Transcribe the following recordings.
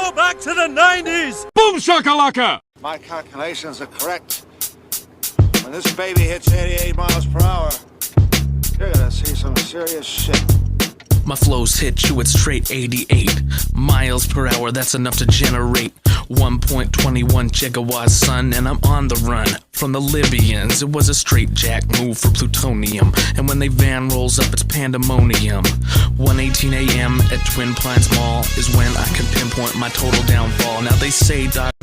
go back to the 90s! Boom shakalaka! My calculations are correct. When this baby hits 88 miles per hour, you're gonna see some serious shit. My flows hit you at straight 88 miles per hour, that's enough to generate 1.21 gigawatts, son, and I'm on the run from the Libyans. It was a straight jack move for plutonium, and when they van rolls up, it's pandemonium. 1:18 a.m. at Twin Pines Mall is when I can pinpoint my total downfall. Now they say that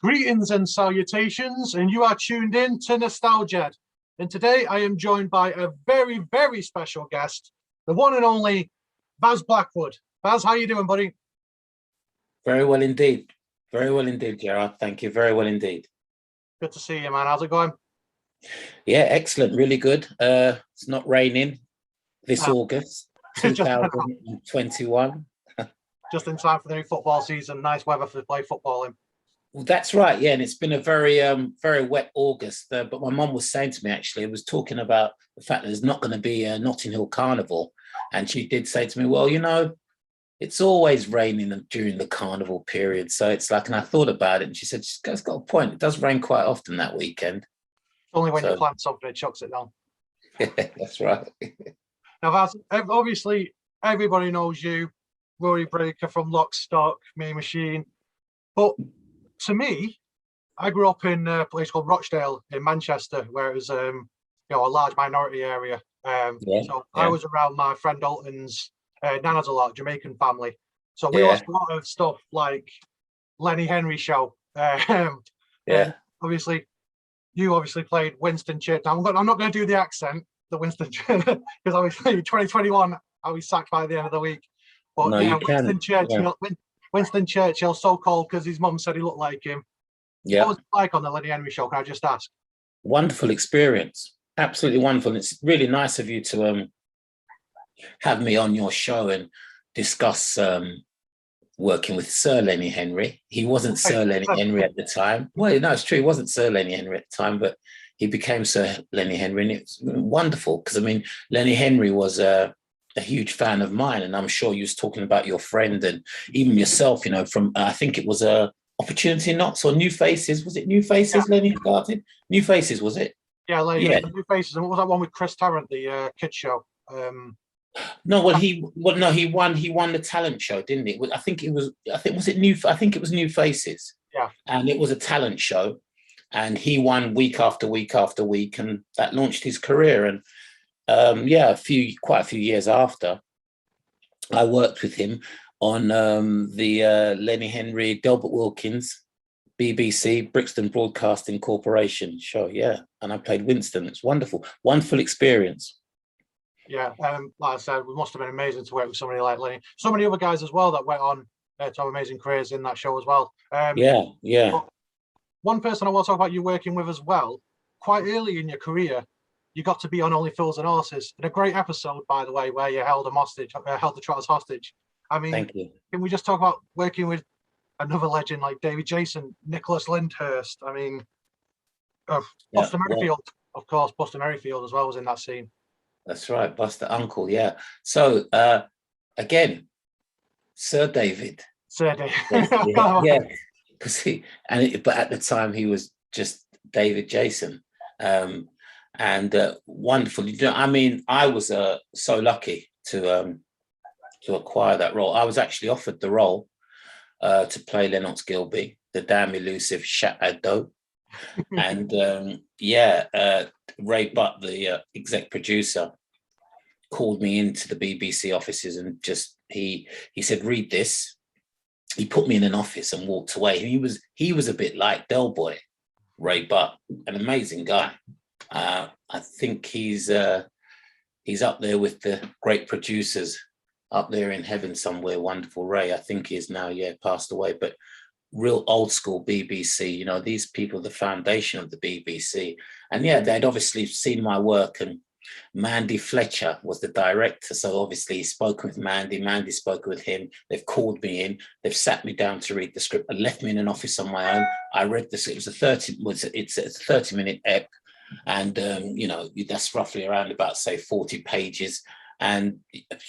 Greetings and salutations, and you are tuned in to Nostal-Ged. And today I am joined by a very, very special guest, the one and only Vas Blackwood. Vas, how you doing, buddy? Very well indeed. Very well indeed, Gerard. Thank you. Very well indeed. Good to see you, man. How's it going? Yeah, excellent. Really good. It's not raining this August, 2021. Just in time for the new football season. Nice weather to play football in. Well, that's right. Yeah, and it's been a very, very wet August. But my mum was saying to me, actually, was talking about the fact that there's not going to be a Notting Hill Carnival. And she did say to me, well, you know, it's always raining during the carnival period. So it's like, and I thought about it, and she said, it's got a point. It does rain quite often that weekend. Only when you plant something, it chucks it down. That's right. Now, Vas, obviously, everybody knows you, Rory Breaker from Lock, Stock, Mean Machine. But to me, I grew up in a place called Rochdale in Manchester, where it was a large minority area. I was around my friend Dalton's nanas a lot, Jamaican family. So we watched a lot of stuff like Lenny Henry Show. Obviously, you played Winston Churchill. I'm not going to do the accent, the Winston, because obviously 2021, I was sacked by the end of the week. But no, yeah, Winston Churchill. Winston Churchill, so called because his mum said he looked like him. Yeah. What was it like on the Lenny Henry Show? Can I just ask? Wonderful experience. Absolutely wonderful. And it's really nice of you to have me on your show and discuss working with Sir Lenny Henry. He wasn't Sir Lenny Henry at the time. Well, no, it's true. He wasn't Sir Lenny Henry at the time, but he became Sir Lenny Henry. And it's wonderful because, I mean, Lenny Henry was a huge fan of mine, and I'm sure you was talking about your friend and even yourself, you know, from I think it was Opportunity Knots or New Faces. Was it New Faces? Lenny started New Faces, was it? Yeah, New Faces. And what was that one with Chris Tarrant, the kids show? He won the talent show, didn't it? I think it was New Faces. Yeah, and it was a talent show, and he won week after week after week, and that launched his career. And quite a few years after, I worked with him on the Lenny Henry, Delbert Wilkins, BBC, Brixton Broadcasting Corporation show. Yeah, and I played Winston. It's wonderful experience. Yeah, like I said, it must have been amazing to work with somebody like Lenny. So many other guys as well that went on to have amazing careers in that show as well. One person I want to talk about you working with as well, quite early in your career, you got to be on Only Fools and Horses in a great episode, by the way, where you held the trotters hostage. I mean, thank you. Can we just talk about working with another legend like David Jason, Nicholas Lyndhurst? I mean, Buster Merrifield, of course. Buster Merrifield as well was in that scene. That's right, Buster Uncle. Yeah. So again, Sir David. Yeah, because but at the time he was just David Jason. And wonderful. You know, I mean, I was so lucky to acquire that role. I was actually offered the role to play Lennox Gilby, the damn elusive Shat Ado. And Ray Butt, the exec producer, called me into the BBC offices and he said, read this. He put me in an office and walked away. He was a bit like Del Boy, Ray Butt, an amazing guy. I think he's up there with the great producers up there in heaven somewhere. Wonderful Ray. I think he is now, passed away, but real old school BBC, you know, these people, the foundation of the BBC. And they'd obviously seen my work, and Mandy Fletcher was the director. So obviously he's spoken with Mandy, Mandy's spoken with him. They've called me in, they've sat me down to read the script and left me in an office on my own. I read this, it's a 30-minute ep. And, you know, that's roughly around about, say, 40 pages. And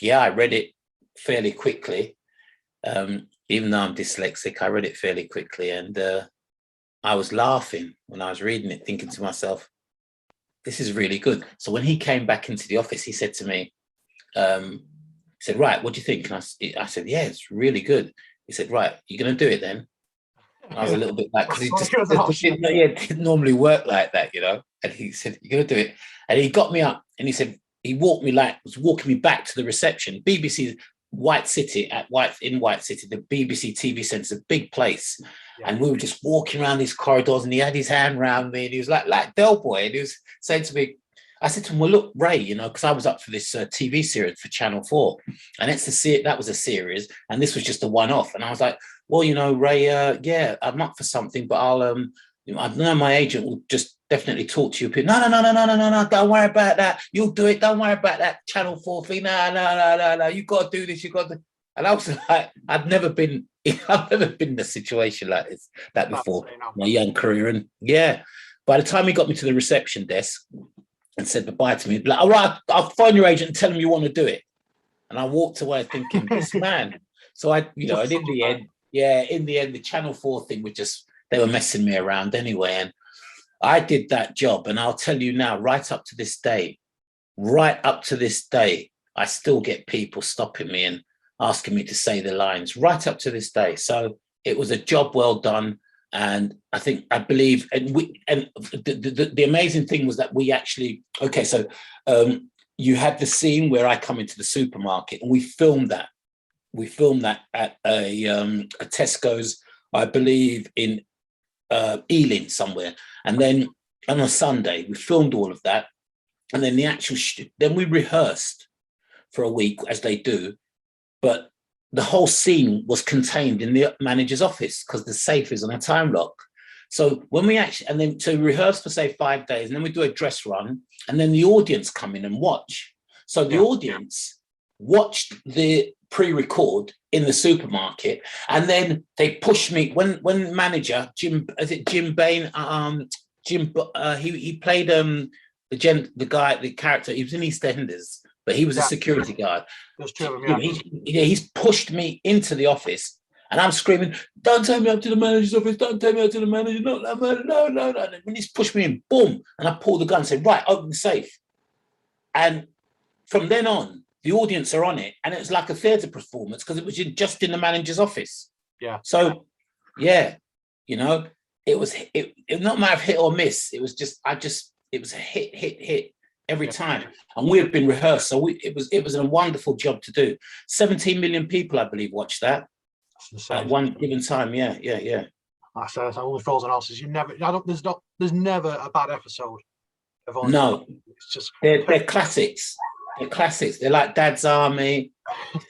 yeah, I read it fairly quickly. Even though I'm dyslexic, I read it fairly quickly. And I was laughing when I was reading it, thinking to myself, this is really good. So when he came back into the office, he said to me, he said, right, what do you think? And I said, yeah, it's really good. He said, right, you're going to do it then? And I was a little bit like, because it didn't normally work like that, you know? And he said, you're going to do it. And he got me up and he said, he was walking me back to the reception. BBC White City, in White City, the BBC TV Centre is a big place. Yeah. And we were just walking around these corridors and he had his hand around me and he was like Del Boy. And he was saying to me, I said to him, well, look, Ray, you know, because I was up for this TV series for Channel 4. And that was a series. And this was just a one-off. And I was like, well, you know, Ray, yeah, I'm up for something, but you know, I know my agent will just definitely talk to you. No, don't worry about that. You'll do it. Don't worry about that Channel 4 thing. No. You got to do this. You got to. And I was like, I've never been in a situation like that before, my young career. And yeah, by the time he got me to the reception desk and said goodbye to me, like, all right, I'll phone your agent and tell him you want to do it. And I walked away thinking, this man. So in the end, the Channel 4 thing they were messing me around anyway. And I did that job. And I'll tell you now, right up to this day, I still get people stopping me and asking me to say the lines right up to this day. So it was a job well done. And I believe, and the amazing thing was that we actually, so you had the scene where I come into the supermarket and we filmed that. We filmed that at a Tesco's, I believe in Ealing somewhere. And then on a Sunday, we filmed all of that. And then then we rehearsed for a week as they do. But the whole scene was contained in the manager's office because the safe is on a time lock. So when we to rehearse for say 5 days, and then we do a dress run, and then the audience come in and watch. So the audience watched the pre-record in the supermarket, and then they pushed me when manager Jim Bain, he played the character. He was in EastEnders, but he was a security guard. There's two of them, he's pushed me into the office and I'm screaming, don't take me up to the manager's office, don't take me up to the manager, not that man, no. And when he's pushed me in, boom, and I pulled the gun and said, right, open the safe. And from then on, the audience are on it, and it was like a theatre performance because it was just in the manager's office. Yeah. So, yeah, you know, it was not a matter of hit or miss. It was it was a hit every time, and we had been rehearsed. So it was a wonderful job to do. 17 million people, I believe, watched that at one given time. Yeah. That's only Frozen and Horses. There's never a bad episode. No, it's just they're classics. They're classics. They're like Dad's Army,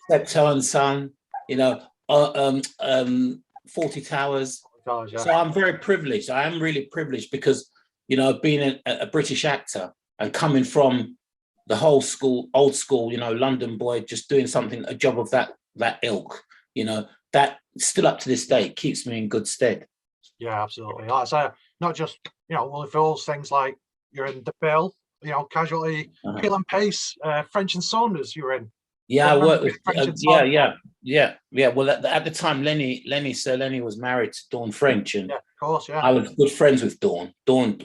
Steptoe and Son, you know, 40 Towers. So I'm very privileged. I am really privileged because, you know, being a British actor and coming from the old school, you know, London boy, just doing a job of that ilk, you know, that still up to this day keeps me in good stead. Yeah, absolutely. Like I say, not just, you know, Willie Fools, things like you're in The Bill, you know, Casualty, Peel and Pace, French and Saunders you were in. Yeah, I worked with, yeah. Well, at the time, Sir Lenny was married to Dawn French, and of course, I was good friends with Dawn.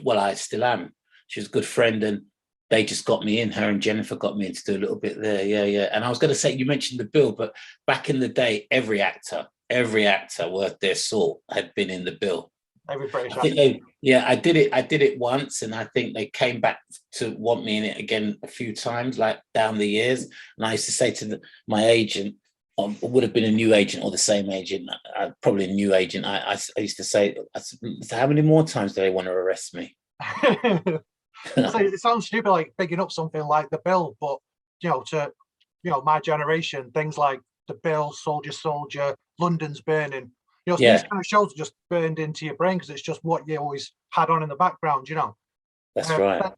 Well, I still am. She was a good friend, and they just got me in. Her and Jennifer got me in to do a little bit there. Yeah. And I was going to say, you mentioned The Bill, but back in the day, every actor worth their salt had been in The Bill. Every British actor. I did it once, and I think they came back to want me in it again a few times, like down the years. And I used to say to my agent, would have been a new agent or the same agent, probably a new agent. I used to say, how many more times do they want to arrest me? It sounds stupid, like picking up something like The Bill, but to my generation, things like The Bill, Soldier, London's Burning. These kind of shows are just burned into your brain because it's just what you always had on in the background, That's right.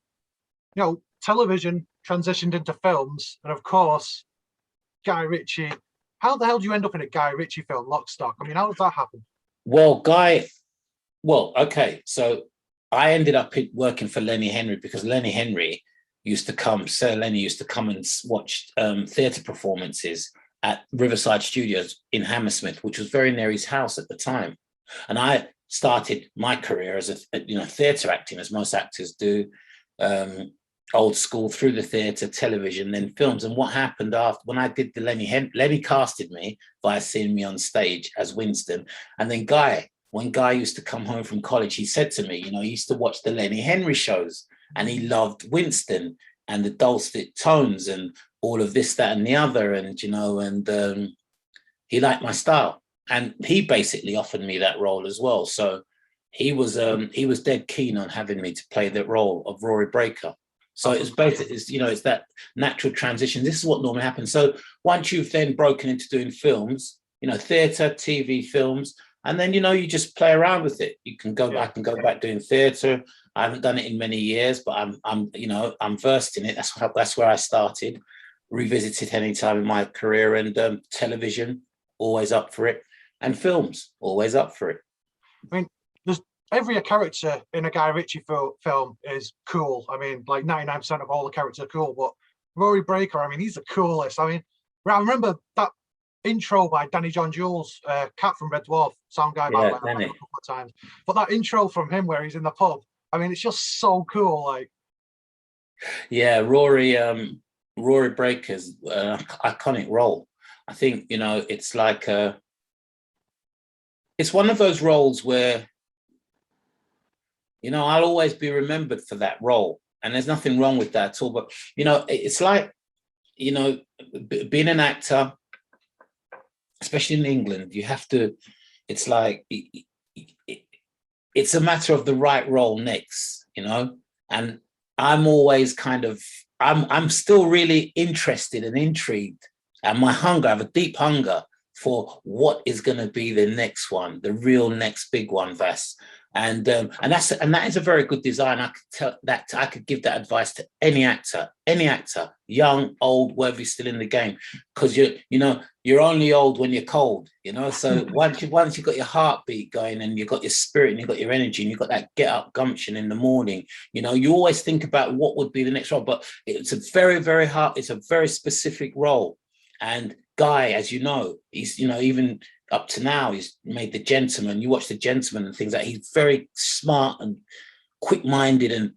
Television transitioned into films, and of course, Guy Ritchie. How the hell do you end up in a Guy Ritchie film, Lock, Stock? I mean, how does that happen? So I ended up working for Lenny Henry because Lenny Henry used to come, Sir Lenny used to come and watch theatre performances at Riverside Studios in Hammersmith, which was very near his house at the time. And I started my career as theatre acting, as most actors do, old school, through the theatre, television, then films. And what happened after, when I did the Lenny casted me via seeing me on stage as Winston. And then when Guy used to come home from college, he said to me, he used to watch the Lenny Henry shows and he loved Winston and the dulcet tones and all of this, that, and the other. And, he liked my style. And he basically offered me that role as well. So he was dead keen on having me to play the role of Rory Breaker. So it's basically, it's that natural transition. This is what normally happens. So once you've then broken into doing films, theatre, TV, films, and then, you just play around with it. You can go back and go back doing theatre. I haven't done it in many years, but I'm versed in it. That's where I started. Revisited any time in my career, and television, always up for it, and films, always up for it. I mean, there's every character in a Guy Ritchie film is cool. I mean, like 99% of all the characters are cool, but Rory Breaker, I mean, he's the coolest. I mean, I remember that intro by Danny John Jules, Cat from Red Dwarf, sound guy, by the way, a couple of times. But that intro from him where he's in the pub, I mean, it's just so cool. Like, yeah, Rory Breaker's iconic role. I think, it's like it's one of those roles where, I'll always be remembered for that role. And there's nothing wrong with that at all. But, it's like, being an actor, especially in England, you have to, it's like, it's a matter of the right role next, and I'm always I'm still really interested and intrigued, and I have a deep hunger for what is going to be the next one, the real next big one, Vas. And that is a very good design. I could tell that, I could give that advice to any actor, young, old, whether you're still in the game, because you're only old when you're cold, So once you've got your heartbeat going and you've got your spirit and you've got your energy and you've got that get up gumption in the morning, you always think about what would be the next role. But it's a very, very hard, it's a very specific role. And Guy, as you know, he's, even up to now, he's made The Gentleman. You watch The Gentleman and things like that. He's very smart and quick-minded and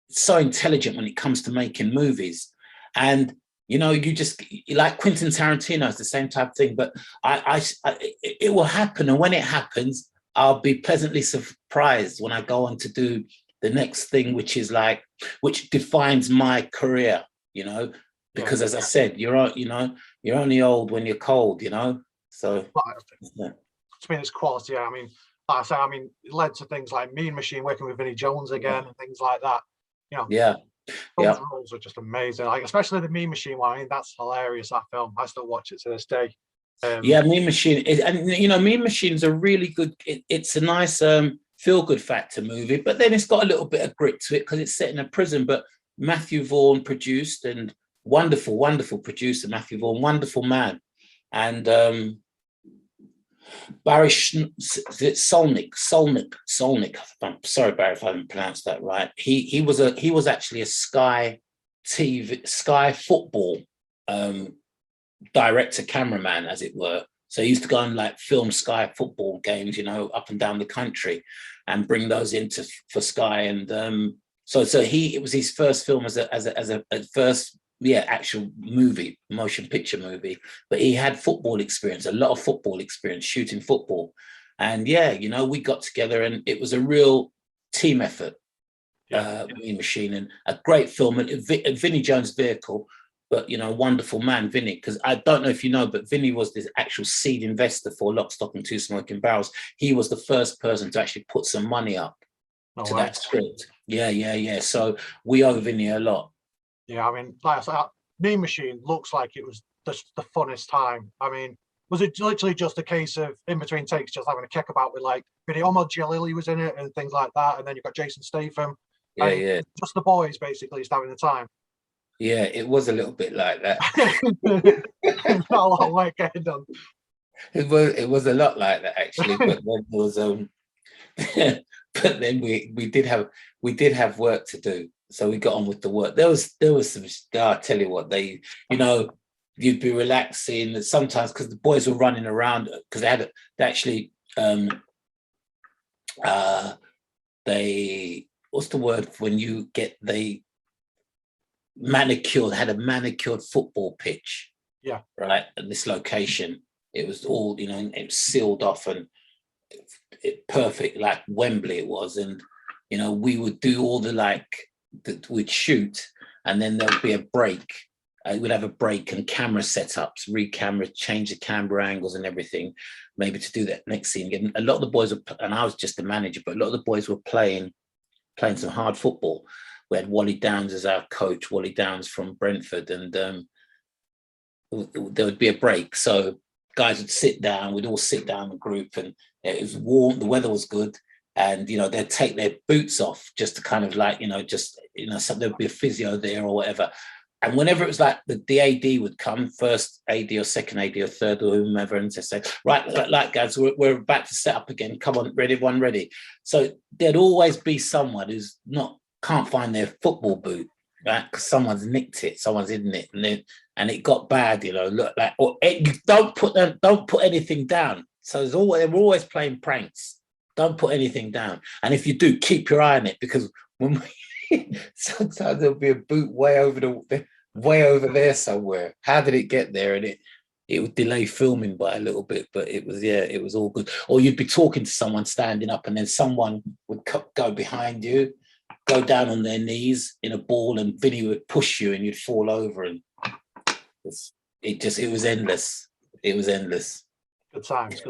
so intelligent when it comes to making movies. And, you just, like Quentin Tarantino, is the same type of thing. But it will happen. And when it happens, I'll be pleasantly surprised when I go on to do the next thing, which defines my career, because as I said, you're only old when you're cold, So yeah. To me, it's quality. I mean, like I say, it led to things like Mean Machine, working with Vinnie Jones again, and things like that. Those roles are just amazing. Like, especially the Mean Machine one. I mean, that's hilarious. That film, I still watch it to this day. Mean Machine, Mean Machine's a really good. It's a nice feel-good factor movie, but then it's got a little bit of grit to it because it's set in a prison. But Matthew Vaughn produced, and wonderful producer Matthew Vaughn, wonderful man, and Barry Solnick. I'm sorry, Barry, if I haven't pronounced that right. He was actually a Sky football director, cameraman, as it were. So he used to go and film Sky football games, up and down the country, and bring those into for Sky. And so it was his first film as a first actual movie, motion picture movie, but he had football experience, a lot of football experience, shooting football. And we got together and it was a real team effort, Mean Machine, and a great film, and Vinnie Jones' vehicle, but wonderful man, Vinnie, because I don't know if you know, but Vinnie was the actual seed investor for Lock, Stock and Two Smoking Barrels. He was the first person to actually put some money up to that script. Yeah. So we owe Vinnie a lot. Yeah, I mean, like I said, Mean Machine looks like it was just the funnest time. I mean, was it literally just a case of in between takes just having a kick about with like Vinny Jalili was in it and things like that, and then you've got Jason Statham. Yeah. Just the boys basically just having the time. Yeah, it was a little bit like that. Not a lot of work getting done. It was a lot like that actually, but then there was but then we did have work to do, so we got on with the work. There was some. I tell you what, you'd be relaxing sometimes because the boys were running around because they what's the word when you get they had a manicured football pitch, right at this location. It was all, it was sealed off and perfect, like Wembley it was. And we would do all we'd shoot, and then there'd be a break. We'd have a break and camera setups, change the camera angles and everything, maybe to do that next scene. And a lot of the boys and I was just the manager, but a lot of the boys were playing some hard football. We had Wally Downs as our coach, Wally Downs from Brentford, and there would be a break. So guys would sit down, we'd all sit down in a group, and it was warm, the weather was good, and they'd take their boots off just to kind of there'd be a physio there or whatever. And whenever it was like the AD would come, first AD or second AD or third or whomever, and just say, right, guys, we're about to set up again. Come on, ready, one ready. So there'd always be someone who's can't find their football boot, right? Because someone's nicked it, someone's hidden it, and it got bad, don't put anything down. So they were always playing pranks. Don't put anything down. And if you do, keep your eye on it, because when sometimes there'll be a boot way over there somewhere. How did it get there? And it would delay filming by a little bit, but it was all good. Or you'd be talking to someone standing up, and then someone would go behind you, go down on their knees in a ball, and Vinny would push you and you'd fall over, and it was endless. It was endless. Good times.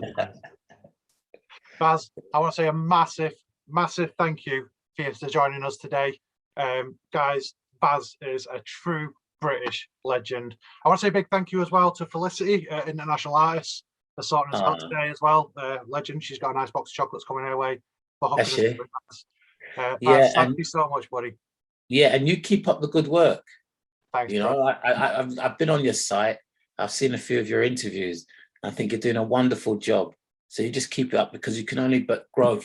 Vas, I want to say a massive thank you for joining us today. Guys, Vas is a true British legend. I want to say a big thank you as well to Felicity, International Artist, for sorting us out today as well. Legend. She's got a nice box of chocolates coming her way. Thank you so much, buddy. Yeah, and you keep up the good work. Thanks. I've been on your site. I've seen a few of your interviews. I think you're doing a wonderful job. So you just keep it up, because you can only but grow.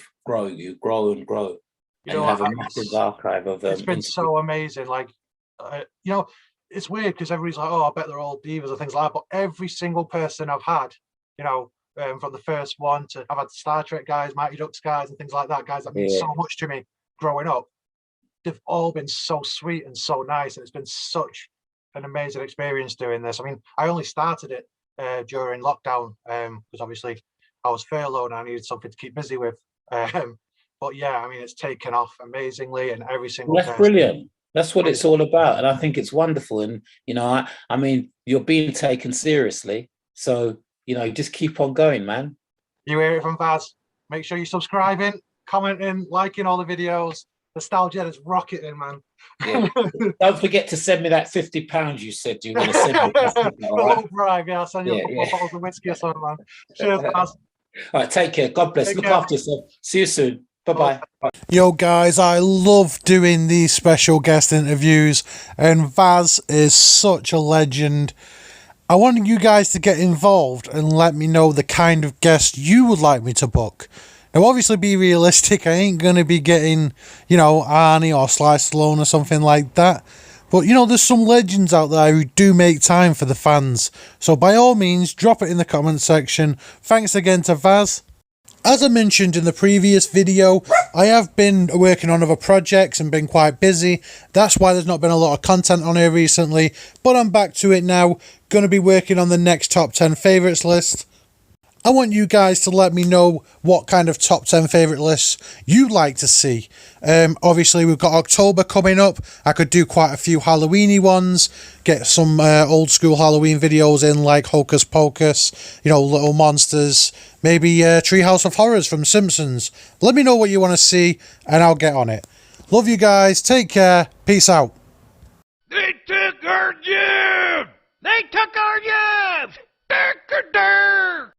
You grow and grow. And you have a massive archive of it's been so amazing. It's weird because everybody's like, oh, I bet they're all divas or things like that. But every single person I've had, from the first one to, I've had Star Trek guys, Mighty Ducks guys, and things like that, guys that mean so much to me growing up. They've all been so sweet and so nice, and it's been such an amazing experience doing this. I mean, I only started it during lockdown because obviously I was furloughed and I needed something to keep busy with. But yeah, I mean, it's taken off amazingly, and every single that's brilliant. That's what it's all about, and I think it's wonderful. And I mean, you're being taken seriously, so just keep on going, man. You hear it from Vas. Make sure you're subscribing, commenting, liking all the videos. Nostal-Ged is rocketing, man. Yeah. Don't forget to send me that £50 you said you were going to send me. All right? I'll send you a couple of bottles of whiskey or something, man. Cheers, Vas. All right, take care. God bless. Look after yourself. See you soon. Bye-bye. Yo, guys, I love doing these special guest interviews, and Vas is such a legend. I want you guys to get involved and let me know the kind of guest you would like me to book. Now, obviously, be realistic. I ain't going to be getting, Arnie or Sly Stallone or something like that. But, there's some legends out there who do make time for the fans. So, by all means, drop it in the comment section. Thanks again to Vas. As I mentioned in the previous video, I have been working on other projects and been quite busy. That's why there's not been a lot of content on here recently. But I'm back to it now. Going to be working on the next top 10 favourites list. I want you guys to let me know what kind of top 10 favourite lists you'd like to see. Obviously, we've got October coming up. I could do quite a few Halloweeny ones, get some old school Halloween videos in, like Hocus Pocus, Little Monsters, maybe Treehouse of Horrors from Simpsons. Let me know what you want to see, and I'll get on it. Love you guys. Take care. Peace out. They took our job! They took our jobs! Durk-a-durk!